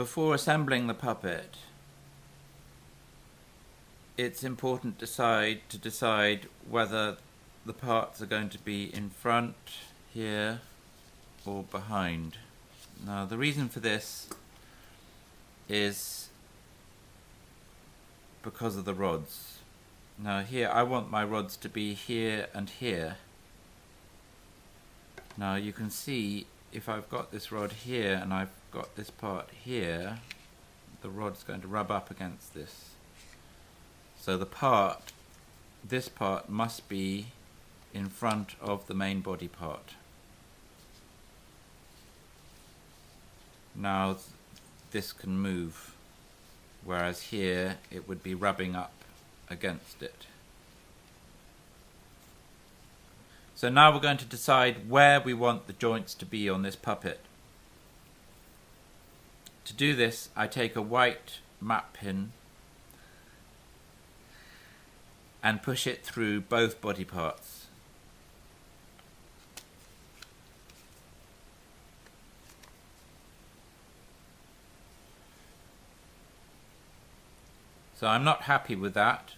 before assembling the puppet, it's important to decide whether the parts are going to be in front, here, or behind. Now the reason for this is because of the rods. Now here I want my rods to be here and here. Now you can see if I've got this rod here and I've got this part here, the rod's going to rub up against this. So this part must be in front of the main body part. Now this can move, whereas here it would be rubbing up against it. So now we're going to decide where we want the joints to be on this puppet. To do this, I take a white map pin and push it through both body parts. So I'm not happy with that,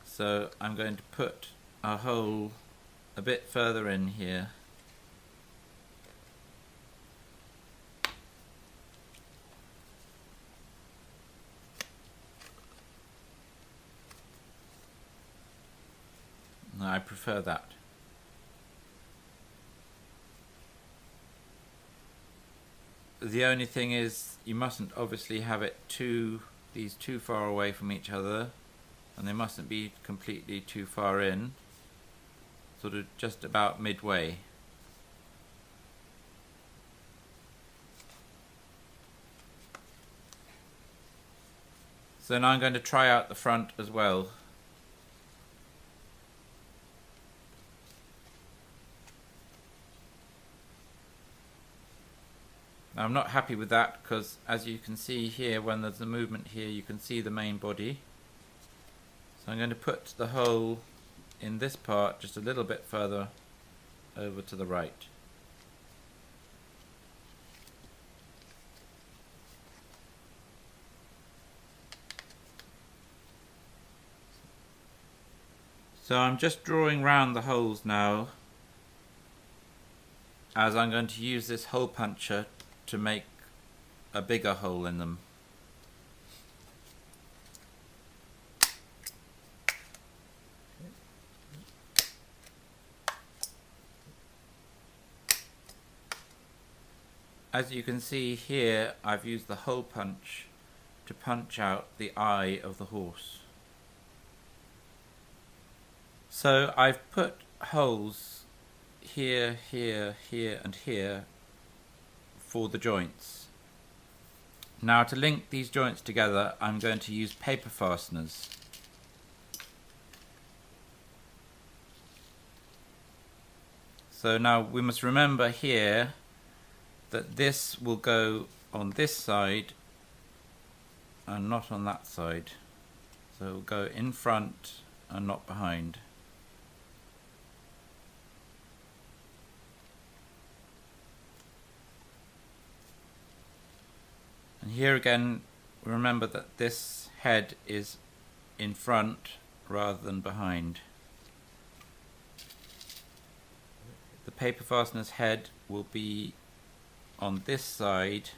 so I'm going to put a hole a bit further in here. No, I prefer that. The only thing is you mustn't obviously have it these too far away from each other, and they mustn't be completely too far in, sort of just about midway. So now I'm going to try out the front as well. Now I'm not happy with that because, as you can see here, when there's a movement here, you can see the main body. So I'm going to put the hole in this part just a little bit further over to the right. So I'm just drawing round the holes now, as I'm going to use this hole puncher to make a bigger hole in them. As you can see here, I've used the hole punch to punch out the eye of the horse. So I've put holes here, here, here and here for the joints. Now to link these joints together, I'm going to use paper fasteners. So now we must remember here that this will go on this side and not on that side. So it will go in front and not behind. And here again, remember that this head is in front rather than behind. The paper fastener's head will be on this side,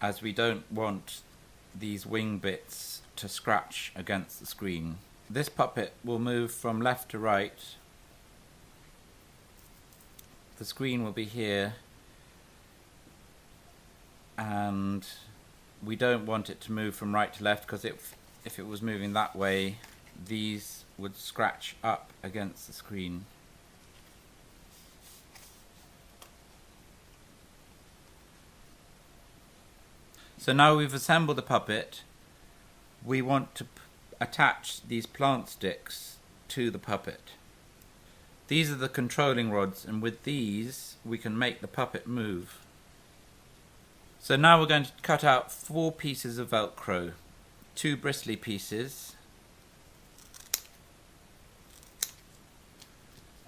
as we don't want these wing bits to scratch against the screen. This puppet will move from left to right. The screen will be here, and we don't want it to move from right to left, because if it was moving that way, these would scratch up against the screen. So now we've assembled the puppet, we want to attach these plant sticks to the puppet. These are the controlling rods, and with these we can make the puppet move. So now we're going to cut out 4 pieces of Velcro, 2 bristly pieces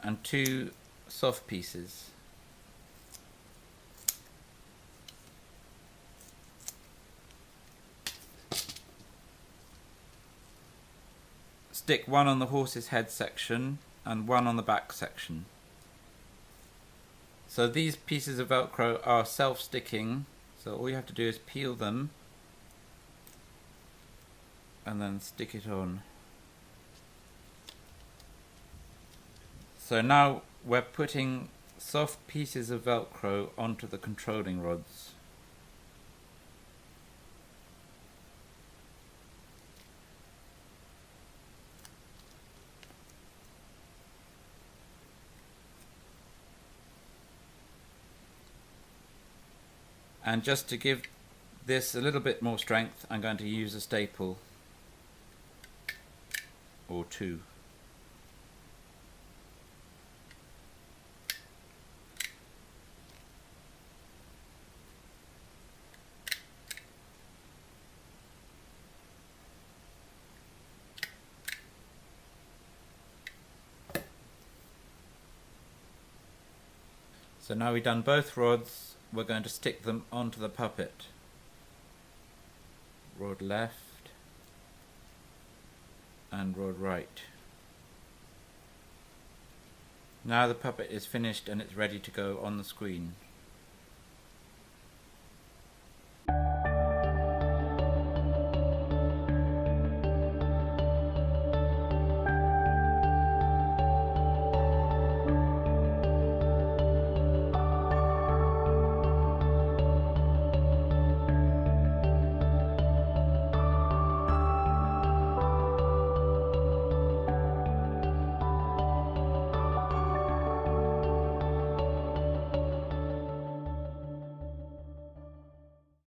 and 2 soft pieces. stick one on the horse's head section and one on the back section. So these pieces of Velcro are self-sticking, so all you have to do is peel them and then stick it on. So now we're putting soft pieces of Velcro onto the controlling rods. And just to give this a little bit more strength, I'm going to use a staple or two. So now we've done both rods, we're going to stick them onto the puppet. Rod left and rod right. Now the puppet is finished and it's ready to go on the screen.